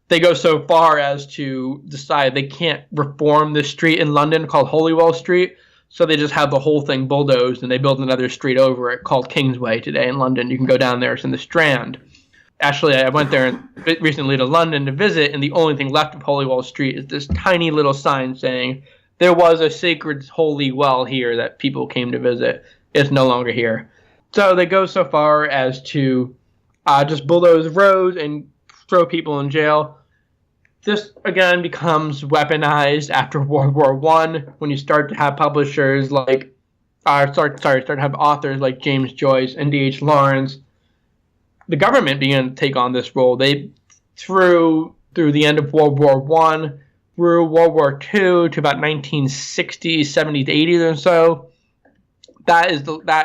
They go so far as to decide they can't reform this street in London called Holywell Street, so they just have the whole thing bulldozed and they build another street over it called Kingsway today in London. You can go down there, it's in the Strand. Actually, I went there recently to London to visit, and the only thing left of Holywell Street is this tiny little sign saying, there was a sacred holy well here that people came to visit. It's no longer here. So they go so far as to just bulldoze roads and throw people in jail. This, again, becomes weaponized after World War I, when you start to have publishers like, start to have authors like James Joyce and D.H. Lawrence. The government began to take on this role. They, through the end of World War I, through World War II to about 1960, 70 to 80 or so, that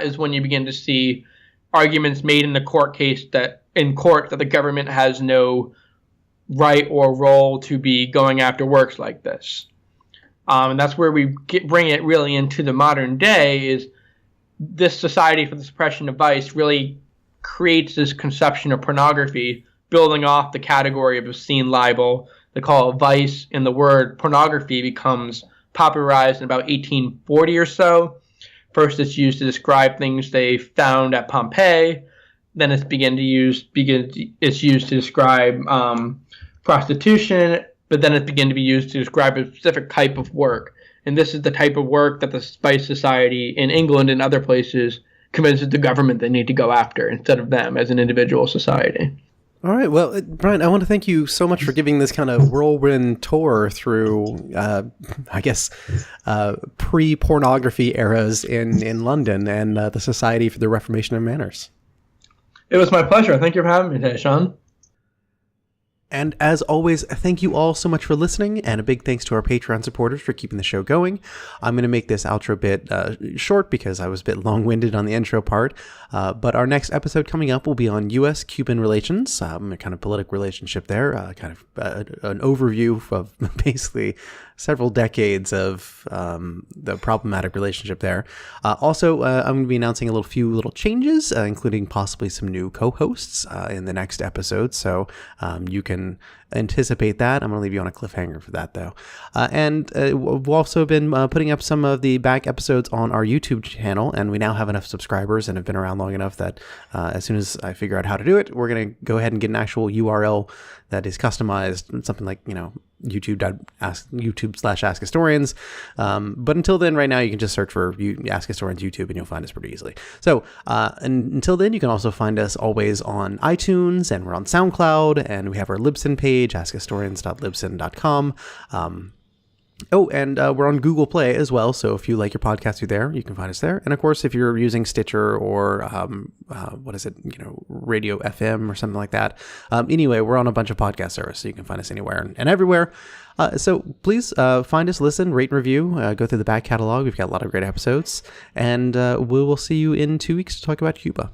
is when you begin to see arguments made in the court case that the government has no right or role to be going after works like this. And that's where we bring it really into the modern day, is this Society for the Suppression of Vice really creates this conception of pornography, building off the category of obscene libel. They call it vice, and the word pornography becomes popularized in about 1840 or so. First, it's used to describe things they found at Pompeii. Then it's used to describe prostitution, but then it began to be used to describe a specific type of work. And this is the type of work that the Vice Society in England and other places convinces the government they need to go after instead of them as an individual society. All right. Well, Brian, I want to thank you so much for giving this kind of whirlwind tour through, pre-pornography eras in London and the Society for the Reformation of Manners. It was my pleasure. Thank you for having me today, Sean. And as always, thank you all so much for listening, and a big thanks to our Patreon supporters for keeping the show going. I'm going to make this outro bit short because I was a bit long-winded on the intro part, but our next episode coming up will be on U.S.-Cuban relations, a kind of political relationship there, an overview of basically several decades of the problematic relationship there. Also, I'm going to be announcing a few little changes, including possibly some new co-hosts in the next episode, so you can anticipate that. I'm going to leave you on a cliffhanger for that, though. And we've also been putting up some of the back episodes on our YouTube channel, and we now have enough subscribers and have been around long enough that as soon as I figure out how to do it, we're going to go ahead and get an actual URL that is customized, something like, YouTube/AskHistorians. But until then, right now, you can just search for Ask Historians YouTube and you'll find us pretty easily. So and until then, you can also find us always on iTunes, and we're on SoundCloud, and we have our Libsyn page, askhistorians.libsyn.com. And we're on Google Play as well, so if you like your podcast through there, you can find us there. And of course, if you're using Stitcher or Radio FM or something like that, anyway, we're on a bunch of podcast services, so you can find us anywhere and everywhere. So please find us, listen, rate and review, go through the back catalog. We've got a lot of great episodes, and we will see you in 2 weeks to talk about Cuba.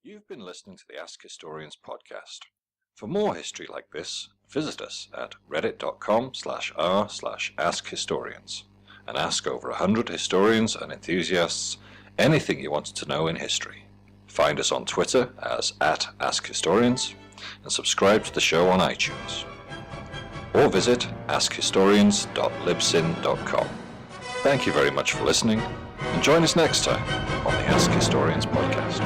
You've been listening to the Ask Historians podcast. For more history like this, visit us at reddit.com/r/AskHistorians and ask over 100 historians and enthusiasts anything you want to know in history. Find us on Twitter as @AskHistorians and subscribe to the show on iTunes. Or visit askhistorians.libsyn.com. Thank you very much for listening, and join us next time on the Ask Historians podcast.